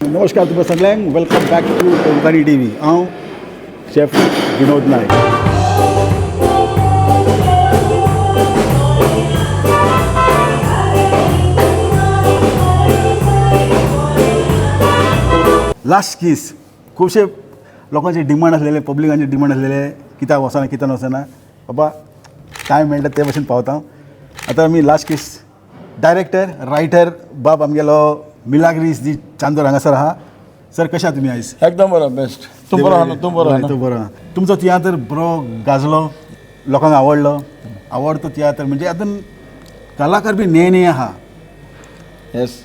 नमस्कार तुम्हाला सगळ्यांक welcome back to Konkani TV. हांव शेफ विनोद नायक. लास्ट किस खूबशे लोकांचे डिमांड आसलेले, पब्लिकांचे डिमांड आसलेले, कित्याक वचना कित्याक वचना. बाबा टायम मेळटा ते भशेन पावता. आतां आमी लास्ट किस डायरेक्टर रायटर बाब आमगेलो मिलाग्रीस दी चांदोर हांगासर आहा. सर कशे आहा तुमी आयज? एकदम बरो बेस्ट. तूं बरो आहा? तूं बरो आहा? तूं बरो आहा. तुमचो तियात्र बरो गाजलो, लोकांक आवडलो. आवडतो तियात्र म्हणजे आतां कलाकार बी नये आहा. येस.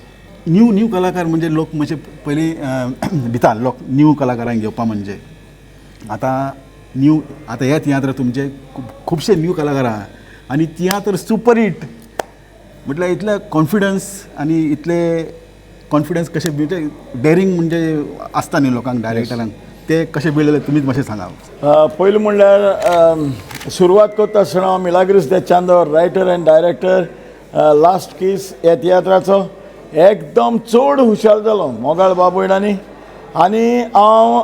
न्यू कलाकार म्हणजे लोक म्हणजे पयलीं भिता लोक न्यू कलाकारांक घेवपा म्हणजे. आतां ह्या तियात्र तुमचे खुबशे न्यू कलाकार आहा आनी तियात्र सुपर हिट म्हटल्यार इतले कॉन्फिडन्स आनी इतले कॉन्फिडन्स कशे म्हणजे डेरिंग म्हणजे आसता न्ही लोकांक डायरेक्टरांक, ते कशे बिल्डले तुमीच मातशें सांगा. पयलीं म्हणल्यार सुरवात करता आसतना हांव Milagres de Chandor writer and director Last Kiss ह्या तियात्राचो एकदम चड हुशार जालो मोगाळ बाबूयणांनी. आनी हांव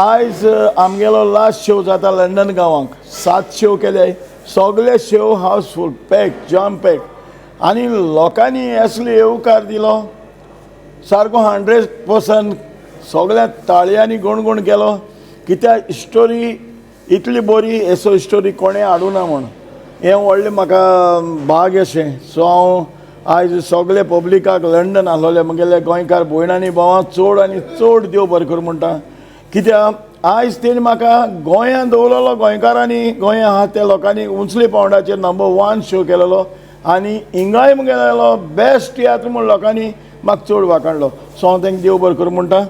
आयज आमगेलो लास्ट शो जाता लंडन गांवांक 7 शो केले. सगळे शो हाऊसफुल पॅक जाम पॅक आनी लोकांनी असलो येवकार दिलो सारको 100%. सगळ्या ताळयांनी गुणगुण केलो कित्याक स्टोरी इतली बरी एसो स्टोरी कोणें हाडूना म्हण हें व्हडलें म्हाका भाग अशें. सो हांव आयज सगळे पब्लिकाक लंडन आहलोले म्हगेले गोंयकार भयणांनी भावां चड आनी चड देव बरें कर म्हणटा. कित्याक आयज तेणी म्हाका गोंयांत दवरलेलो गोंयकारांनी गोंय आहा त्या लोकांनी उंचली पावंडाचेर नंबर 1 शो केलेलो आनी हिंगाय म्हगेलो बेस्ट तियात्र म्हूण लोकांनी म्हाका चड वाखाणलो. सो हांव तांकां देव बरें कर म्हणटा.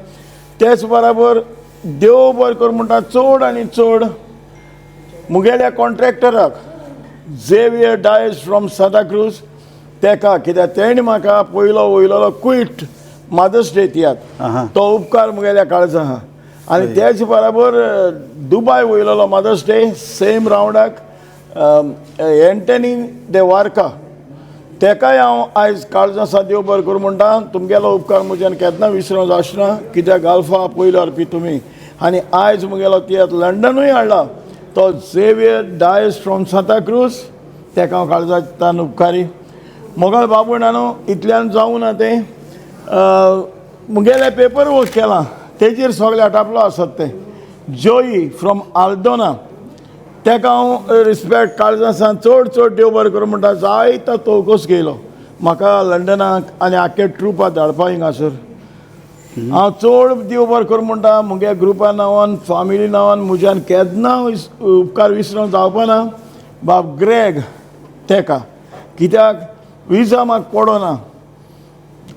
तेच बराबर देव बरें कर म्हणटा चड आनी चड मुगेल्या कॉन्ट्रॅक्टराक झेवियर डायस फ्रॉम सांताक्रूज तेका, कित्याक तेणें म्हाका पयलो वयलोलो क्वीट मदर्स डे तियात्र तो उपकार मुगेल्या काळजा आहा. आनी तेच बराबर दुबाय वयलोलो मदर्स डे सेम रावंडाक एंटनी दे वार्का तेकाय हांव आयज काळजां आसा देव बरें करूं म्हणटा. तुमगेलो उपकार म्हज्यान केन्ना विसरूंक जावचना कित्याक गाल्फा पयलो हाडपी तुमी. आनी आयज मुगेलो तियात्र लंडनूय हाडला तो झेवियर डायस फ्रॉम सांताक्रूज तेका हांव काळजांतल्यान उपकारी. मोगाळ बाबूणानो इतल्यान जावं ना तें मुगेले पेपर वर्क केलां तेजेर सगळे आटापलो आसत ते. जोई फ्रॉम आल्दोना तेका हांव रिस्पेक्ट काळजां आसा चड देव बरें करूं म्हणटा. जायतो तवकोस घेयलो म्हाका लंडनाक आनी आख्खे ट्रुपाक धाडपा हिंगासर. हांव चड देव बरें करूं म्हणटा. मुगे ग्रुपा नांवान फामिली नांवान म्हज्यान केन्ना उपकार विसरूंक जावपा ना. बाब ग्रेग तेका कित्याक विजा म्हाका पडोना.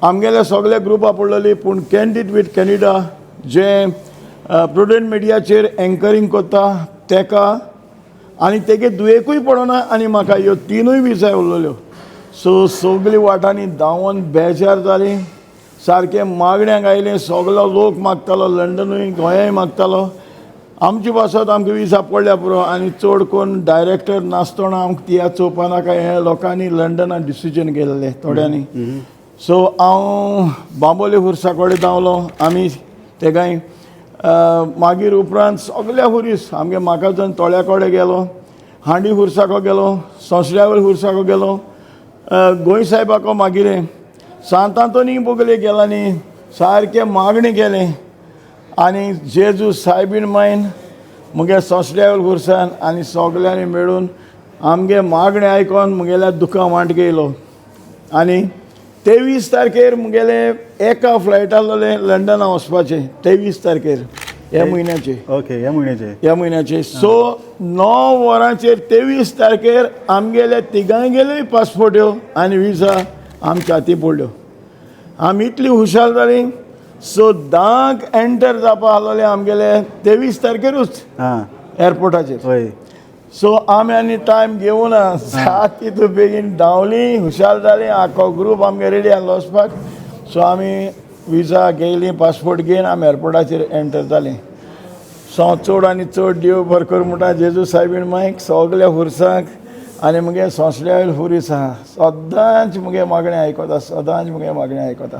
आमगेले सगळे ग्रुपा पडलेली पूण कॅन्डिडेट वीथ कॅनेडा जे प्रुडंट मिडियाचेर एंकरींग करता तेका आनी तेगे दुयेकूय पडोना आनी म्हाका ह्यो 3 विजा उरलेल्यो. सो सगळीं वाटांनी धांवन बेजार जालीं. सारकें मागण्यांक आयलें. सगळो लोक मागतालो लंडनूय गोंयाय मागतालो. आमची पासत आमकां विजा पडल्या पुरो आनी चड कोण डायरेक्टर नासतना आमकां तियात्र चोवपा नाका हें लोकांनी लंडनाक डिसिजन घेतलेलें थोड्यांनी. सो हांव बांबोली हुर्सा कडेन धांवलो. आमी तेगाय मागीर उपरांत सगळ्या हुरीस आमगे म्हाका तोळ्या कडेन गेलो, हांडी हुर्साको गेलो, सोंसऱ्यावळ हुर्साको गेलो, गोंय सायबाको मागीर सांत आंतोनी बोगले गेला न्ही सारकें मागणी केलें. आनी जेजू सायबीण मायन मुगे सोंसऱ्यावळ हुर्सान आनी सगळ्यांनी मेळून आमगे मागणी आयकोन मुगेल्या दुकां वांट घेयलो. आनी 23 तारखेर मुगेले एका फ्लायट आसलोले लंडना वचपाचें 23 तारखेर ह्या म्हयन्याचे. ओके ह्या म्हयन्याचे. सो 9 वरांचेर 23 तारखेर आमगेले तिगांय गेले पासपोर्ट ह्यो आनी विजा आमच्या हाती पडल्यो. आमी इतली हुशार जालीं. सो 10क एंटर जावपा आसलोले आमगेले 23 तारखेरूच एअरपोर्टाचेर. सो आमी आनी टायम घेवना 7 तितू बेगीन धांवलीं हुशार जालीं. आख्खो ग्रूप आमगे रेडी आसलो वचपाक. सो आमी विजा घेयली पासपोर्ट घेवन आमी एअरपोर्टाचेर एंटर जालीं. सो चड आनी चड देव बरें कर म्हणटा जेजू सायबीण मायक सगळ्या हुर्साक आनी मुगे सोंसल्या हुरीस आहा सदांच मुगे मागणें आयकता.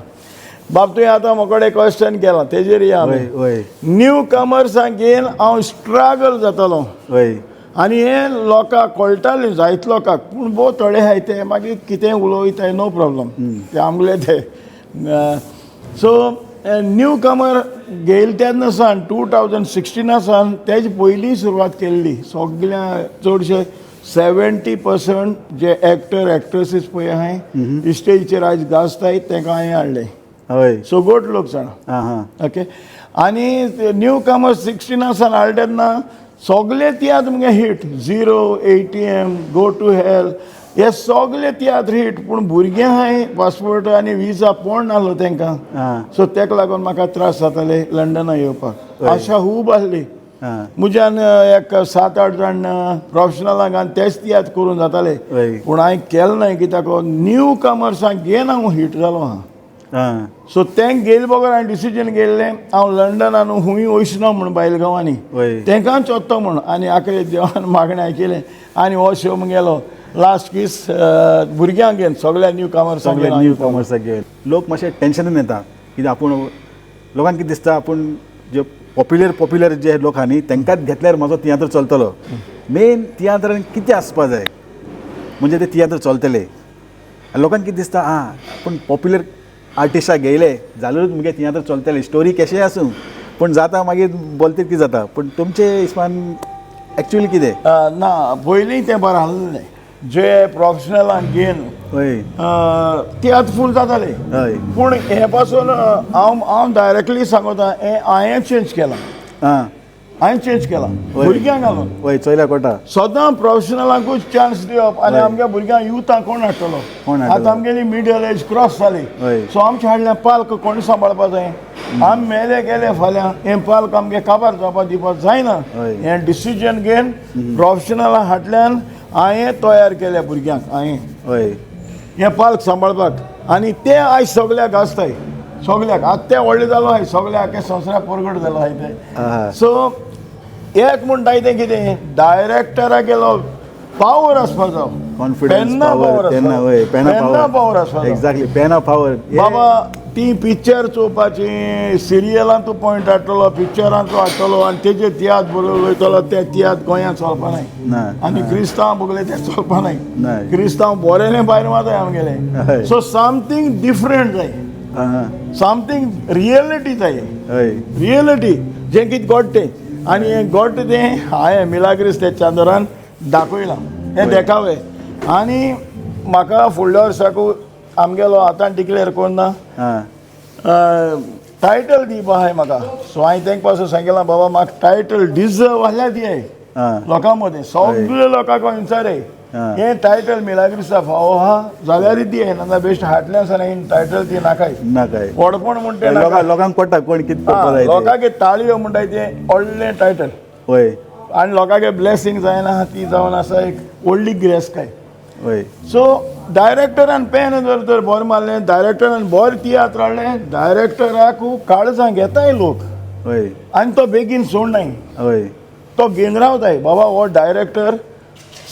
बाब तुवें आतां म्हाका क्वेश्चन केलां तेजेर या वय वय न्यू कमर्सांक घेवन हांव स्ट्रगल जातालो वय आनी हे लोकांक कळटालें जायत लोकांक पूण भोव थोडे आहाय ते मागीर कितें उलोयताय नो प्रॉब्लम ते आमगेले ते सो न्यू कमर घेयल तेन्ना सावन 2016 सावन तेजे पयलीं सुरवात केल्ली सगळ्या चडशे 70% जे एक्टर एक्ट्रेसीस पळय आहाय स्टेजीचेर आयज गाजताय तांकां हांवें हाडले हय सो गोट लोक जाणा ओके आनी न्यू कमर 16 सावन हाडले तेन्ना सगळे तियात्र मुगे hit 0 ATM go to hell हे सगळे तियात्र हीट पूण भुरगे आहाय पासपोर्ट आनी विजा पोण नाहलो तांकां सो तेका लागून म्हाका त्रास जाताले लंडना येवपाक आशा खूब आसली म्हज्यान एक 7-8 जाण प्रोफेशनलांक आनी तेच तियात्र करून जाताले पूण हांवें केलें न्हय कित्याक न्यू कमर्सांक घेवन हांव हीट जालो आहा सो तेंक गेले बगर हांवें डिसिजन घेतलें हांव लंडनान खूंय वयचना म्हूण बायल गांवांनी तेंकांच वचता म्हूण आनी आखरे देवान मागणें आयकलें आनी हो शो मुगेलो लास्ट किस भुरग्यांक घेवन सगळ्या न्यू कमर्सांक न्यू कमर्साक घेवन लोक मातशे टेन्शनान येता कित्याक आपूण लोकांक कितें दिसता आपूण जे पॉप्युलर जे लोक आहा न्ही तांकांच घेतल्यार म्हाजो तियात्र चलतलो मेन तियात्रान कितें आसपा जाय म्हणजे ते तियात्र चलतले लोकांक कितें दिसता पूण पॉप्युलर आर्टिस्टाक घेयले जाल्यारूच मुगे तियात्र चलतले स्टोरी कशेंय आसूं पूण जाता मागीर बोलते कितें जाता पूण तुमचे हिसपान एक्चुअली कितें ना पयलीं तें बरें आसलें जे प्रोफेशनलांक घेवन तियात्र फूल जाताले पूण हे पासून हांव डायरेक्टली सांगता हें हांवें चेंज केलां हांवें चेंज केलां भुरग्यांक घालून वय चोयल्या कोटा सदां प्रोफेशनलांकूच चान्स दिवप आनी आमच्या भुरग्यांक युथाक कोण हाडटलो आतां आमगेली मिडल एज क्रॉस जाली सो आमचे हाडल्या पालक कोण सांबाळपा जाय आमी मेले गेले फाल्यां हें पालक आमगे काबार जावपा दिवपाक जायना हें डिसिजन घेवन प्रोफेशनलां हाडल्यान हांवें तयार केल्या भुरग्यांक हांवें हें पालक सांबाळपाक आनी ते आयज सगळ्याक आसताय सगळ्याक आतां ते व्हडले जालो हाय सगळ्याक संवसाराक परगट जालो हाय ते सो एक म्हणटाय तें कितें डायरेक्टराक गेलो पावर आसपा जाय कॉन्फिडन्स पावर आसपा एक्झॅक्टली पेन ऑफ पावर बाबा ती पिक्चर चोवपाची सिरियलां तूं पॉयंट हाडटलो पिक्चरां तूं हाडटलो आनी तेजे तियात्र बरोबर वयतलो ते तियात्र गोंयांत चलपा नाय आनी क्रिस्तांव बगले ते चलपा नाय क्रिस्तांव बरें भायर माताय आमगेले सो समथींग डिफरंट जाय समथींग रियलिटी जाय रियलिटी जें कितें घडटें आनी हें घडटा तें हांवें मिलाग्रेस दे चांदोरान दाखयलां हें देखावे आनी म्हाका फुडल्या वर्साकू आमगेलो आतां डिक्लेअर कोन्ना टायटल दिवपा आहाय म्हाका सो हांवें तेंक पासून सांगलां बाबा म्हाका टायटल डिजर्व आहल्या दियाय लोकां मदें सगळे लोकांक विचाराय हें टायटल मिलाग्रिसा फावो आहा जाल्यारूच दियाय ना बेश्ट हाटल्या सावन टायटल ती नाकाय व्हडपण म्हणटा लोकांक पडटा कोण कितें लोकांक ताळयो म्हणटाय तें व्हडलें टायटल वय आनी लोकांक ब्लेसींग जायना ती जावन आसा एक व्हडली गिरेस्त वय सो डायरेक्टरान पेन जर तर बरें मारलें डायरेक्टरान बरें तियात्र हाडलें डायरेक्टराक काळजां घेताय लोक वय आनी तो बेगीन सोडनाय वय तो घेवन रावताय बाबा हो director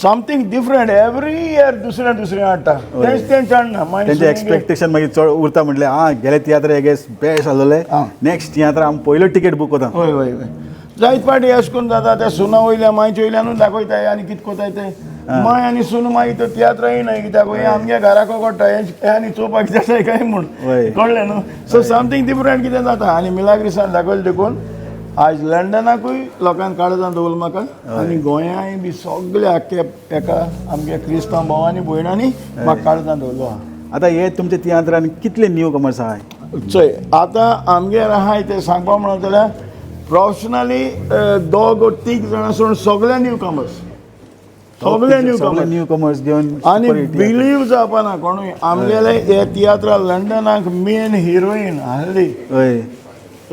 something different every year दुसरें हाडटा तेंच हाडना तेंचें एक्सपेक्टेशन मागीर चड उरता म्हटल्यार गेले तियात्र हे बेस्ट आसलेले नेक्स्ट तियात्र आमी पयलो टिकेट बूक कोता हय हय हय जायत पाटी अशें करून जाता त्या सुना वयल्या मांयच्या वयल्यानूच दाखयताय आनी कितें कोताय ते माय आनी सून मागीर तो तियात्र येयनाय कित्याक आमगे घराको घडटा हे आनी चोवपाक जाताय काय म्हूण कळ्ळें न्हू सो समथींग डिफरंट कितें जाता आनी मिलाग्रिसान दाखयलें देखून आज लंडनाकूय लोकांक काळजां दवरलें म्हाका आनी गोंयाय बी सगळे आख्खे एका आमगे क्रिस्तांव भावांनी भयणांनी म्हाका काळजां दवरलो आहा आतां हे तुमचे तियात्रान कितले न्यू कमर्स आहाय चोय आतां आमगेर आहाय ते सांगपा म्हणत जाल्यार प्रोफेशनली 2-3 जाणां सोडून सगळे न्यू कमर्स सगळे न्यू कमर्स घेवन आनी बिलीव जावपाना कोणूय आमगेले हे तियात्रा लंडनाक मेन हिरोईन आहली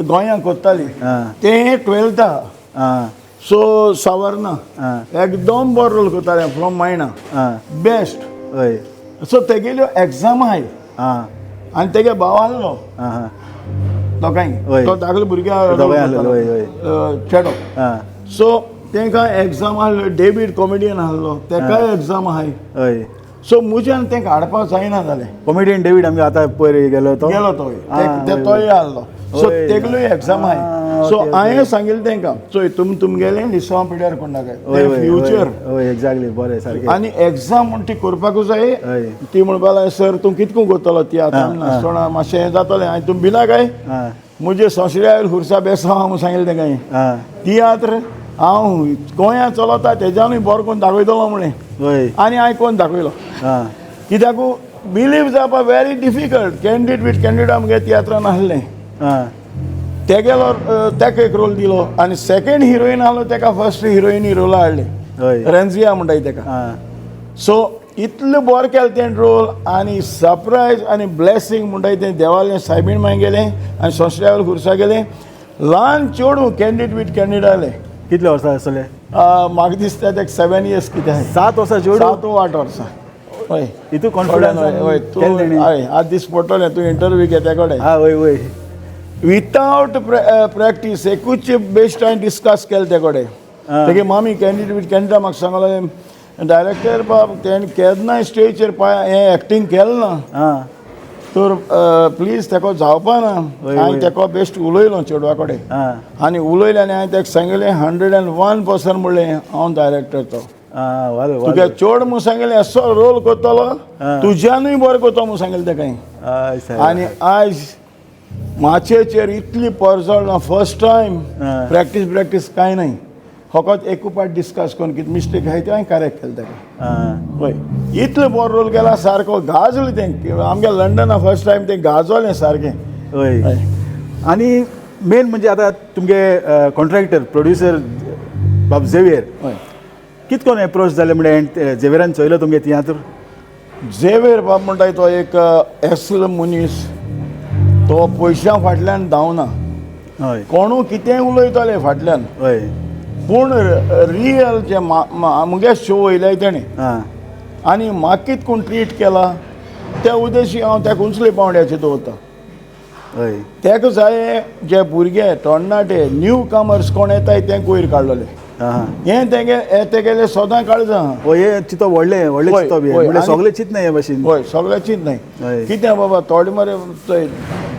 गोंयांक कोत्ताली ते 12th सो सावरना एकदम बरो रोल करताले फ्रॉम मायना बेस्ट सो तेगेल्यो एग्जाम आहाय आनी तेगे भाव आहलो दोगांय तो धाकलो भुरग्यां चेडो सो तेंकां एग्जाम आहलो डेविड कॉमेडियन आहलो तेकाय एग्जाम आहाय सो मुज्यान तें हाडपाक जायना जालें. कॉमेडियन डेवीड आमगे आतां पयर गेलो तो तोय आहलो. सो तेगलोय एग्जाम आहाय. सो हांवें सांगिल्लें तेंकां सो तुमगेलें लिसोवा पिड्यार कोण नाकाय फ्युचर. एक्झॅक्टली बरें सारकें. आनी एग्जाम म्हण ती करपाकूच जाय. ती म्हणपा लागली सर तूं कितको करतलो ती आतां नासतना मातशें हें जातलें. हांवें तुमी भिना काय मुझे संस्कृत हुर्सा बेसा हांव सांगिल्लें तेंकां तियात्र हांव गोंयांत चलता तेज्यानूय बरो कोण दाखयतलो म्हणे. आनी हांवें कोण दाखयलो कित्याक बिलीव जावपा very difficult. Candidate with candidate आमगे तियात्रान आसलें. ते गेलो ताका एक रोल दिलो आनी सेकंड हिरोईन आहलो ताका फर्स्ट हिरोईनी रोला हाडले रेंजिया म्हणटाय ताका. सो इतलें बरें केलें तें रोल आनी सरप्रायज आनी ब्लेसिंग म्हणटाय तें देवालें सायबीण मागीर गेलें आनी संस्कृत हुर्सा गेलें. ल्हान चेडूं कॅन्डिडेट वीथ कॅन्डिडेट आहलें. कितले वर्सां आसले? म्हाका दिसता तेका 7 years कितें आहाय. 7 वर्सां चेडूं? 7 वा 8 वर्सां. हय इतू कॉन्फिडन्स. हय तूं हय आज दीस पडटलें तूं इंटरव्यू घे ते कडेन. वय वय विथआउट प्रॅक्टीस एकूच बेस्ट हांवें डिस्कस केलें ते कडेन. तेगे मामी कॅन्डिडेट वीथ कॅन्डिडेट म्हाका सांगलें डायरेक्टर बाब तेणें केन्नाय स्टेजीचेर हें एक्टींग केलें ना तर प्लीज तेका जावपा ना. हांवें तेका बेस्ट उलयलो चेडवा कडेन आनी उलयलें आनी हांवें ताका सांगलें 101% म्हणलें हांव डायरेक्टर तो. तुगे चेड म्हूण सांगलें असो रोल करतलो तुज्यानूय बरो करतो म्हूण सांगलें तेका. आनी आयज माचयेचेर इतली परजळ ना. फर्स्ट टायम प्रॅक्टीस कांय नाय. फकत एकू पाट डिस्कस करून कितें मिस्टेक आहाय ते हांवें करेक्ट केलें तेका. हय इतलो बरो रोल केला सारको गाजलो तें. आमगे लंडना फर्स्ट टायम तें गाजोलें सारकें. हय आनी मेन म्हणजे आतां तुमगे कॉन्ट्रॅक्टर प्रोड्युसर बाब झेवियर कित कोन एप्रोच जालें म्हणजे झेवियरान चोयलो तुमगे तियात्र? झेवियर बाब म्हणटाय तो एक एसल मनीस. तो पयशां फाटल्यान धांवना. हय कोणू कितेंय उलयताले फाटल्यान. हय पूण रियल जे मुगे शो वयले तेणें आनी म्हाका कितें कोण ट्रीट केला त्या उद्देशी हांव तेका उंचले पावंड्याचेर दवरता. हय तेका जाय जे भुरगे तरणाटे न्यू कमर्स कोण येताय तेंक वयर काडलेले. हें तेगेलें सोदां काळजां. हे चितो व्हडले चितो बी म्हणजे सगळे चित नाही हे भाशेन. हय सगळे चित नाय. कितें बाबा थोडे मरे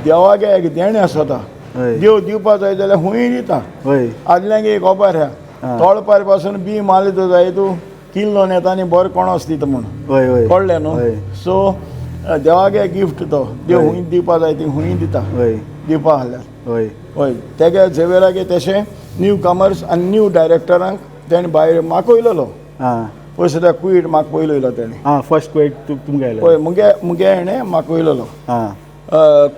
देवागे एक देणें आसता. देव दिवपा जाय जाल्यार हुंय दिता. आदल्यांक एक खबर आहा तोळपार पासून बी मारले जाय तूं किल्लोन येता आनी बरें कोणोस दिता म्हणून कळ्ळें न्हू. सो देवागे गिफ्ट तो देव हुंय दिवपा जाय ती हुंय दिता दिवपा आहल्यार. हय तेगे झेवियरागे तशें न्यू कमर्स आनी न्यू डायरेक्टरांक तेणें भायर म्हाका वयलोलो. पळय सद्या क्वीट म्हाका पयलो वयलो तेणें. फर्स्ट क्वीट तुमगे पळय मुगे हेणें म्हाका वयलोलो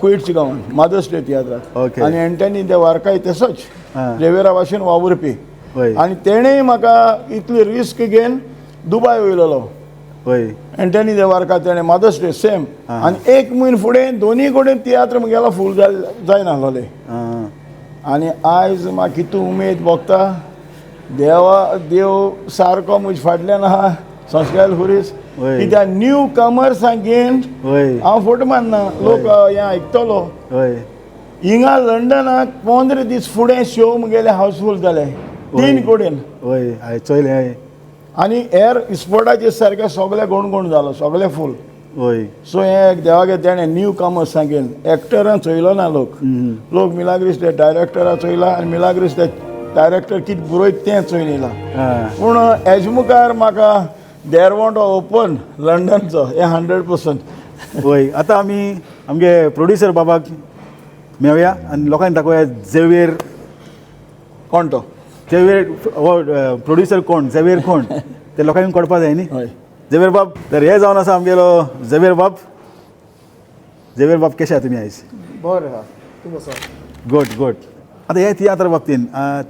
क्वीट्स गांवन मदर्स डे तियात्राक. आनी एंटनी ते वारकाय तसोच झेवियरा भाशेन वावुरपी. आनी तेणेंय म्हाका इतली रिस्क घेवन दुबाय वयलोलो. एंटनी दे वारका तेणें मदर्स डे सेम. आनी एक म्हयनो फुडें दोनीय कडेन तियात्र मुगेलो फूल जायनासलोले. आनी आयज म्हाका कितू उमेद भोगता देव सारको म्हजे फाटल्यान आहा संस्कृत हुरीस. कित्याक न्यू कमर्सांक घेवन हांव फोटो मारना लोक हें आयकतलो. हिंगा लंडनाक 15 दीस फुडें शो मुगेले हाऊसफुल जाले 3 कडेन. आनी हेर स्पोर्टाचेर सारकें सगळें गोण जालो सगळें फूल. सो हें देवागे तेणें न्यू कमर्सांक घेवन एक्टरां चोयलो ना लोक मिलाग्रिस ते डायरेक्टरा चोयला आनी मिलाग्रिस ते डायरेक्टर कितें बरयत तें चोयन येयला. पूण हेजे मुखार म्हाका देर वॉन्ट ओपन लंडनचो हें 100%. हय आतां आमी आमगे प्रोड्युसर बाबाक मेवया आनी लोकांक दाखोवया झेवियर कोण तो. झेवियर प्रोड्युसर कोण झेवियर कोण ते लोकांक कळपा जाय न्ही. झेवियर बाब तर हे जावन आसा आमगेलो झेवियर बाब. झेवियर बाब कशे आहा तुमी आयज? बरें आहा. तूं कसो? गूड. आतां हे तियात्र बाबतीन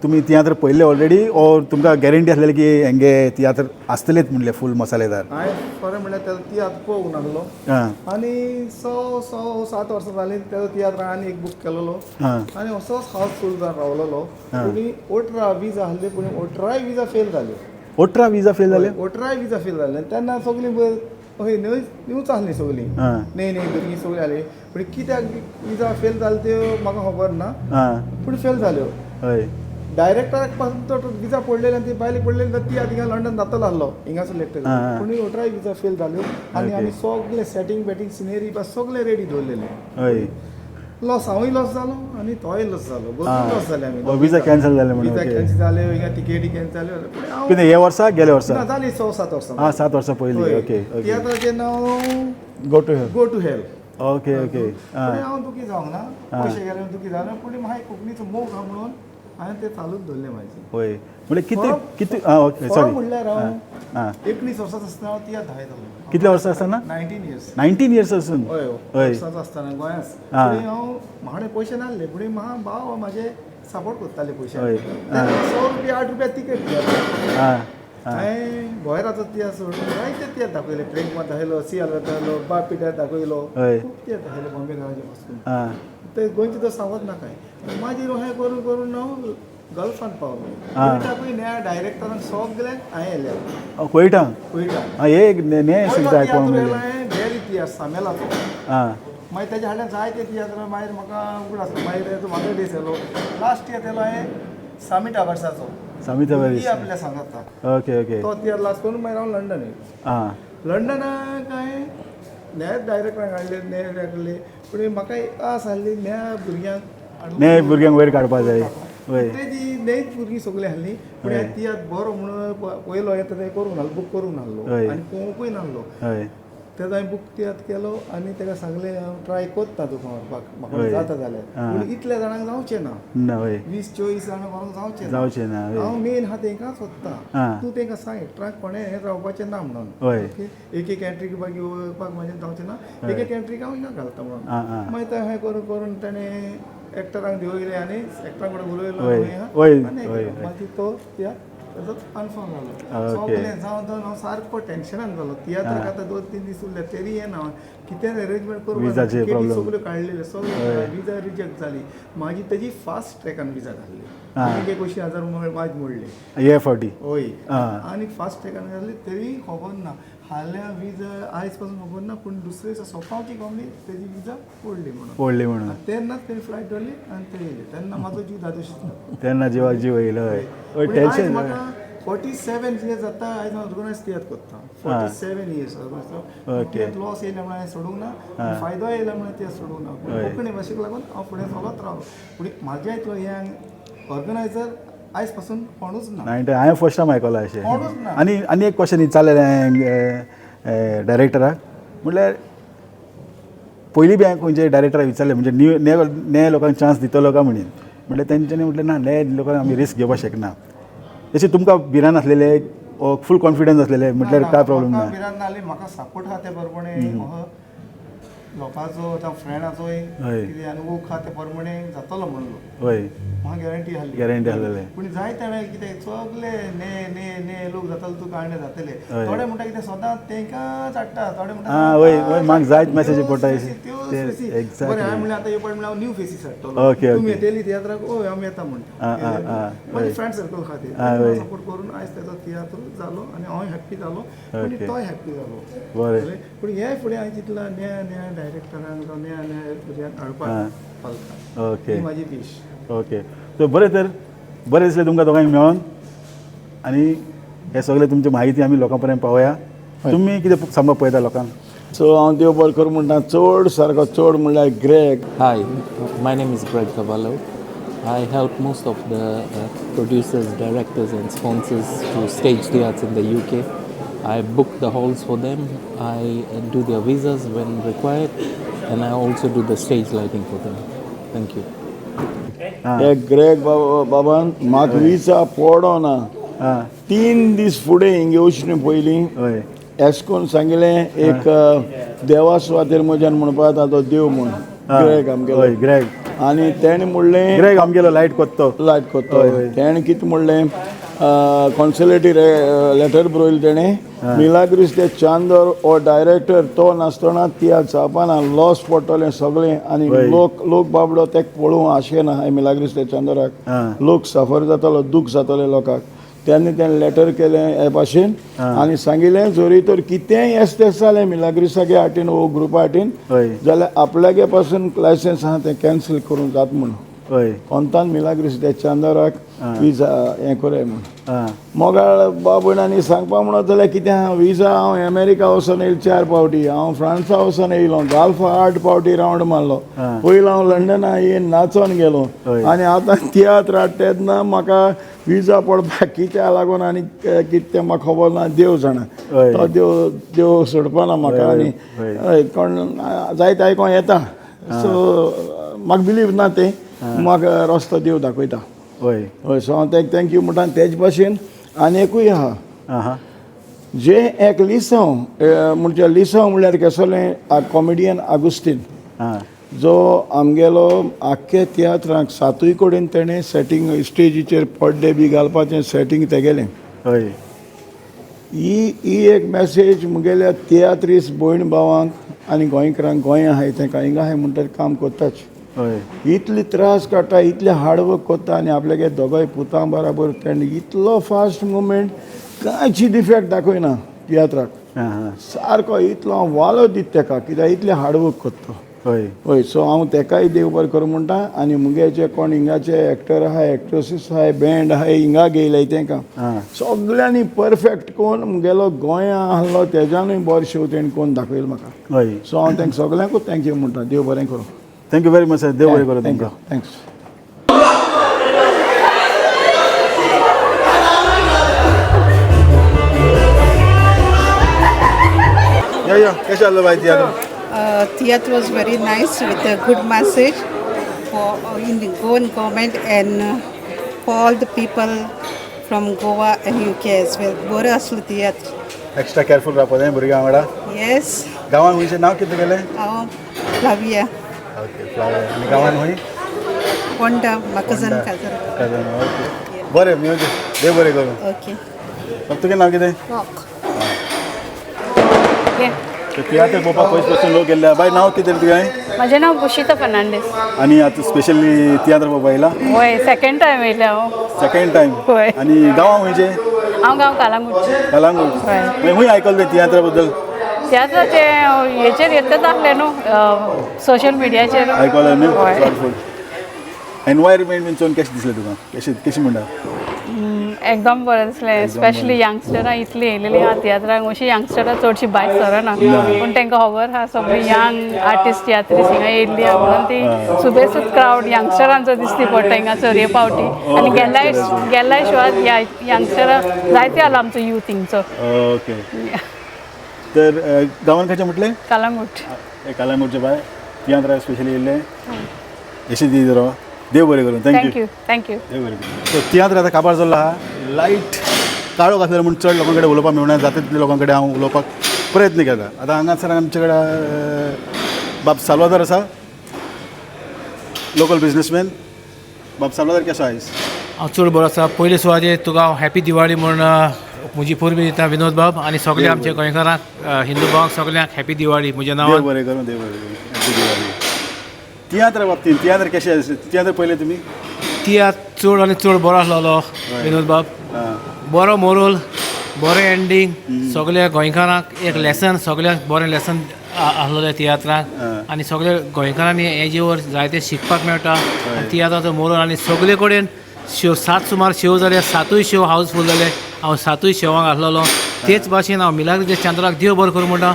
तुमी तियात्र पळयल्ले ऑलरेडी ओर तुमकां गॅरंटी आसलेली की हेंगे तियात्र आसतलेच म्हणले फूल मसालेदार? हांवें खरें म्हणल्यार तेजो तियात्र पळोवंक नासलो आनी 6-7 वर्सां जालीं तेजो तियात्र आनी एक बूक केलोलो आनी असोच हाऊसफुल जावन रावलोलो. पूण 18 विजा आहली पूण 18 विजा फेल जाल्यो. 18 विजा फेल जाले? 18 विजा फेल जाले. तेन्ना सगळीं अशें न्यूज आसली सगळीं न्हय भुरगीं सगळीं आसली. पूण कित्याक विजा फेल जाल्यो त्यो म्हाका खबर ना पूण फेल जाल्यो. डायरेक्टराक पासून तो विजा पडलेले आनी ती बायले पडलेली ती आतां हिंगा लंडन जातलो आहलो हिंगा सिलेक्टेड पूण ओटराय विजा फेल जाल्यो आनी आमी सगळे सेटींग बॅटींग सिनेरी बा सगळे रेडी दवरलेले हय लॉस हांवूय लॉस जालो आनी तोय लॉस जालो दोनूय लॉस जाले आमी विजा कॅन्सल जाले म्हणून विजा कॅन्सल जाले हिंगा तिकेटी कॅन्सल जाल्यो पूण हांव कितें हे वर्सा गेल्या वर्सा ना जाली 6-7 वर्सां 7 वर्सां पयलीं ओके तियात्राचें नांव go to hell okay okay पूण हांव दुखी जावंक ना पयशे गेले दुखी जालें पूण म्हाका कोंकणीचो मोग आहा म्हणून हांवें तें चालूच दवरलें म्हाजें होय म्हणजे किती किती ओके फरक सॉरी म्हणल्यार हांव 19 वर्सांचो आसतना हांव तियात्र धांय जालो कितल्या वर्सां आसतना 19 इयर्स 19 इयर्स असून हय वर्साचो आसतना गोंयांत पूण हांव म्हाकडे पयशे नासले पूण म्हाका भाव म्हाजे सपोर्ट करताले पयशे 100 रुपया 8 रुपया तिकेट हांवें भोयराचो तियात्र सोडून जायते तियात्र दाखयले प्रेम कुमार दाखयलो सियाल दाखयलो बाप पिट्यार दाखयलो खूब तियात्र दाखयले बॉम्बे गांवाचे पासून ते गोंयचे तर सांगत ना काय मागीर हें करून करून हांव गल्फान पावलो कोयटाकूय नया डायरेक्टरान सगळ्यांक हांवें येयल्या कोयटा कोयटा हे ने सुद्दां आयकोंक मेळ्ळें हांवें भेर इतिहास सामेलाचो मागीर तेज्या हाडल्यान जायते तियात्र मागीर म्हाका उगड आसलो मागीर म्हाका डेस येयलो लास्ट इयर येयलो हांवें सामी टावर्साचो सामिता ती आपल्या सांगाता ओके ओके तो तियात्र लास्ट करून मागीर हांव लंडन येयलो लंडनाक हांवें नॅट डायरेक्टरांक हाडले नॅट हाडले पूण म्हाका आस आहली नया भुरग्यांक वयर काडपा जाय तेजी नेच भुरगीं सगळीं आहलीं पूण ती आतां बरो म्हणून पयलो येता तें करूंक नाहलो बूक करूंक नाहलो आनी पळोवंकूय नाहलो तेजो हांवें बूक तियात्र केलो आनी ताका सांगलें हांव ट्राय कोत्ता तुका व्हरपाक म्हाका जाता जाल्यार पूण इतल्या जाणांक जावचें ना 20-24 जाणां व्हरोंक जावचें ना हांव मेन आहा तांकां सोदता तूं तांकां सांग एक्ट्राक कोणें हें रावपाचें ना म्हणून एक एक एंट्रीक बाकी वळखपाक म्हाजें जावचें ना एक एक एंट्रीक हांव हिंगा घालता म्हणून मागीर तें हें करून करून ताणें एक्टरांक देंवयलें आनी एक्टरां कडेन उलयलो मागीर तो तियात्र तेजो कन्फर्म जालो सगळें जावन जावन हांव सारको टेन्शनान जालो तियात्राक आतां 2-3 दीस उरले तरी येना कितें अरेंजमेंट करूंक सगळ्यो काडलेल्यो सगळ्यो विजा रिजेक्ट जाली मागीर तेजी फास्ट ट्रॅकान विजा घाल्ली आनीक 21,000 माज मोडले फावटी हय आनी फास्ट ट्रॅकान घाल्ली तरी खबर ना हाल्या विजा आयज पासून खबर ना पूण दुसरे दिसा सोंपावची कोमली तेजी विजा पडली म्हणून तेन्नाच तेणी फ्लायट धरली आनी ते येयले तेन्ना म्हाजो जीव धादोशीत तेन्ना जिवाक जीव येयलो टेन्शन म्हाका 47 इयर्स जाता आयज हांव ऑर्गनायज तियात्र करता 47 इयर्स ऑर्गनायज लॉस येयले म्हणून हांवें सोडूंक ना फायदो येयला म्हणून तियात्र सोडूंक ना कोंकणी भाशेक लागून हांव फुडें चलत रावलो पूण म्हाज्या इतलो हे ऑर्गनायझर आयज पासून कोणूच ना हांवें फर्स्ट टायम आयकलां अशें आनी एक क्वेश्चन विचारलें डायरेक्टराक म्हणल्यार पयलीं बी हांवें खंयचे डायरेक्टराक विचारलें म्हणजे नवे लोकांक चान्स दितलो काय म्हणून म्हणल्यार तेंच्यांनी म्हटलें ना नवे लोकांक आमी रिस्क घेवपाक शकना तशें तुमकां भिरान आसलेले फूल कॉन्फिडन्स आसलेले म्हटल्यार काय प्रॉब्लेम ना भिरान नासली म्हाका सपोर्ट आहा ते बरोबणे लोकांचो जावं फ्रेंडाचोय कितें अनुभव आहा ते प्रमाणे जातलो म्हणलो हय म्हाका गॅरंटी आहलेले पूण जायते वेळार कितें सगळे ने लोक जाताले तुका आणे जातले थोडे म्हणटा कितें सदांच तांकां चाडटा थोडे म्हणटा वय म्हाका जायत मॅसेजी पडटा बरें हांवें म्हणलें आतां येवपाक म्हणल्यार हांव न्यू फेसीस हाडटलो तुमी येतली तियात्राक हय आमी येता म्हणटा म्हाजे फ्रेंड सर्कल खातीर सपोर्ट करून आयज तेजो तियात्र जालो आनी हांव हॅप्पी जालो आनी तोय हॅप्पी जालो पूण हे फुडें हांवें चिंतलां नया डायरेक्टरांक जावं नया भुरग्यांक हाडपाक पावता ओके म्हाजी विश ओके सो बरें दिसलें तुमकां दोगांक मेळोन आनी हे सगळें तुमची म्हायती आमी लोकां पर्यंत पावया तुमी कितें सांगपाक पळयता लोकांक सो हांव देव बरें करूं म्हणटा चड म्हणल्यार Greg Hi, my name is Greg Cavallo. I help most of the producers, directors and sponsors to stage theatres in the UK. I book the halls for them, I do their visas when required, and I also do the stage lighting for them. Thank you. हे Greg बाबान म्हाका विजा पडो ना 3 दीस फुडें हिंगा येवचे पयलीं S कोन्न सांगिल्लें एक देवा सुवातेर म्हज्यान म्हणपा येता तो देव म्हूण ग्रेग आमगेलो ग्रेग आनी तेणें म्हणलें ग्रेग आमगेलो लायट कोत्तो तेणें कितें म्हणलें कॉन्सुलेटी लेटर बरोयलें तेणें मिलाग्रिस दे चांदोर हो डायरेक्टर तो नासतना तियात्र जावपाना लॉस पडटलें सगळें आनी लोक बाबडो तेका पळोवंक आशेना मिलाग्रिस दे चांदोराक लोक सफर जातालो दूख जातालें लोकांक तेन्ना तेणें लेटर केलें हे भाशेन आनी सांगिल्लें जोरी तर कितेंय एस्तेस जालें मिलाग्रिसागे हाटीन वो ग्रुपा हाटीन जाल्यार आपल्यागे पासून लायसन्स आहा तें कॅन्सल करूंक जाता म्हणून हय कोंतान मिलाग्रिस दे चांदोराक विजा हें कोराय म्हूण आं मोगाळ बाब भयणांनी सांगपा म्हणत जाल्यार कितें विजा हांव अमेरिका वचून येयलो 4 फावटी हांव फ्रांसा वचून येयलो गाल्फा 8 फावटी रावंड मारलो पयलो हांव लंडना येवन नाचोन गेलो आनी आतां तियात्र हाड तेन्ना म्हाका विजा पडपाक कित्याक लागून आनी कितें तें म्हाका खबर ना देव जाणा तो देव सोडपाना म्हाका आनी कोण जायते आयकों येता सो म्हाका बिलीव ना तें म्हाका रस्तो देव दाखयता हय हय सो हांव तेका थँक्यू म्हणटा तेच भाशेन आनी एकूय आहा जे एक लिसव म्हणजे लिसव म्हणल्यार केसोलें कॉमेडियन आगुस्तीन जो आमगेलो आख्खे तियात्रांक 7 कडेन तेणें सेटींग स्टेजीचेर पड्डे बी घालपाचें सेटींग तेगेलें हय ही एक मॅसेज मुगेल्या तियात्रीस भयण भावांक आनी गोंयकारांक गोंय आहाय तेंकां हिंगा आहाय म्हणटा काम कोत्ताच हय इतले त्रास काडटा इतले हार्डवर्क कोत्ता आनी आपल्यागे दोगांय पुतां बराबर तेणें इतलो फास्ट मुवमेंट कांयची डिफेक्ट दाखयना तियात्राक सारको इतलो वालो दीत तेका कित्याक इतले हार्डवर्क कोत्ता हय हय सो हांव तेकाय देव बरें करूं म्हणटा आनी मुगे जे कोण हिंगाचे एक्टर आहाय एक्ट्रेसीस आहाय बँड आहाय हिंगा गेयलाय तेंकां सगळ्यांनी परफेक्ट कोन्न मुगेलो गोंया आहलो तेज्यानूय बरो शो तेणें कोन्न दाखयलो म्हाका हय सो हांव तेंकां सगळ्यांकूच थँक्यू म्हणटा देव बरें करूं थँक्यू व्हेरी मच सर देव बरें करूं तुमकां थँक्स या कशें आसलो bye tiatr Theatre was very nice with a good message for in the Goan government and for all the people from Goa and UK as well. बरें आसलो theatre. एक्स्ट्रा केअरफूल रावपाचें भुरग्यां वांगडा Yes. गांवांत खंयचें नांव कितें तुगेलें हांव फ्लाविया ओके फ्लावर आनी गांवांत खंय पोंडा म्हाका ओके बरें म्युजीक देव बरें करूं ओके तुगेलें नांव कितें वॉक तियात्र पळोवपाक पयस पासून लोक गेल्ले बाय नांव कितें तुगेलें म्हजें नांव बुशिता फर्नांडीस आनी आतां स्पेशली तियात्र पळोवपाक येयला होय सेकंड टायम येयलें हांव सेकंड टायम होय. आनी गांवां खंयचें हांव गांव कालांगूट कलांगूट होय. मागीर खंय आयकलें तें तियात्रा बद्दल तियात्राचे हेचेर येतच आसलें न्हू सोशल मिडियाचेर आयकलें न्ही होय. वॉटरफूल एनवायरमेंट बीन चोवन कशें दिसलें तुका कशी म्हणटा एकदम बरें दिसलें स्पेशली यंगस्टरां इतली येयलेलीं आहा तियात्रांक अशीं यंगस्टरां चडशीं भायर सरना पूण तांकां खबर आहा सगळीं यंग आर्टिस्ट तियात्रीस हिंगा येयल्लीं आहा म्हणून ती सुबेसूच क्रावड यंगस्टरांचो दिसती पडटा हिंगा चरये पावटी आनी गेल्ल्या शोआत यंगस्टरां जायते आलो आमचो यूथ हिंगचो ओके तर गांवांत खंयचें म्हटलें कालांगूट कालांगूटचे बाय तियात्रा स्पेशली येयल्ले अशें दी जरो देव बरें करूं थँक्यू थँक्यू देव बरें करूं सो तियात्र आतां काबार जाल्लो आहा लायट काळो घातलेलो म्हूण चड लोकां कडेन उलोवपाक मेळना जाता तितल्या लोकां कडेन हांव उलोवपाक प्रयत्न केला आतां हांगासर आमचे कडेन बाब साल्वादर आसा लोकल बिजनेसमॅन बाब साल्वादर केसो आयज हांव चड बरो आसा पयले सुवातेर तुका हांव हॅपी दिवाळी म्हूण म्हजी परबी दिता विनोद बाब आनी सगळे आमचे गोंयकारांक हिंदू भावांक सगळ्यांक हॅपी दिवाळी म्हज्या देव नांवान बरें करूं देव बरें करूं हॅपी दिवाळी तियात्रा बाबतींत तियात्र कशें आसलें तियात्र पयलें तुमी तियात्र चड आनी चड बरो आसलो विनोद बाब बरो मोरल बरें एंडींग सगळ्या गोंयकारांक एक लेसन सगळ्यांक बरें लेसन आसलेलें तियात्रांक आनी सगळे गोंयकारांनी हेजे वर जायते शिकपाक मेळटा तियात्राचो मोरल आनी सगळे कडेन शो 7 सुमार शो जाले 7य शो हाऊसफुल जाले हांव 7य शोवाक आसलेलो तेच भाशेन हांव मिलाग्रिस दे चांदोराक देव बरें करूं म्हणटा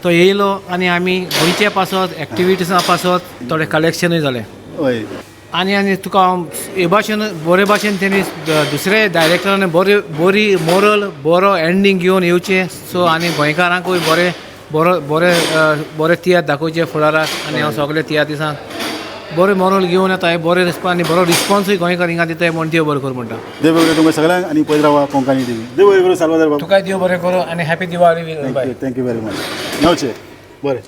तो येयलो आनी आमी गोंयचे पासत एक्टिविटीजा पासत थोडे कलेक्शनूय जालें हय आनी तुका हे भाशेन बरे भाशेन तेणी दुसरे डायरेक्टरांनी बरी मोरल बरो एंडींग घेवन येवचें सो आनी गोंयकारांकूय बरे तियात्र दाखोवचे फुडाराक आनी हांव सगळे तियात्र दिसांक बरें मोरल घेवन येता बरे आनी बरो रिस्पॉन्सूय गोंयकार हिंगा दिताय म्हण देव बरें करूं म्हणटा देव बरें तुमकां सगळ्यांक आनी पळयत रावा कोंकणी टीव्ही देव बरें करूं साल्वादर बाब तुकाय देव बरें करूं आनी happy Diwali thank you very much मेवचें बरें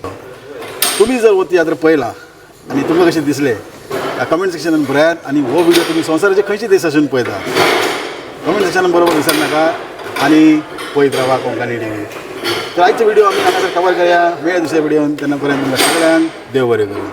तुमी जर हो तियात्र पळयला आनी तुमकां कशें दिसलें कमेंट सेक्शनान बऱ्यात आनी हो व्हिडिओ तुमी संवसाराचे खंयचे देशासून पळयता कमेंट सेक्शनान बरोबर विसर नाका आनी पळयत रावा कोंकणी टीव्ही तर आयचो व्हिडिओ आमी हांगासर कवर करया वेळ दुसऱ्या व्हिडिओन तेन्ना पर्यंत तुमकां सगळ्यांक देव बरें करूं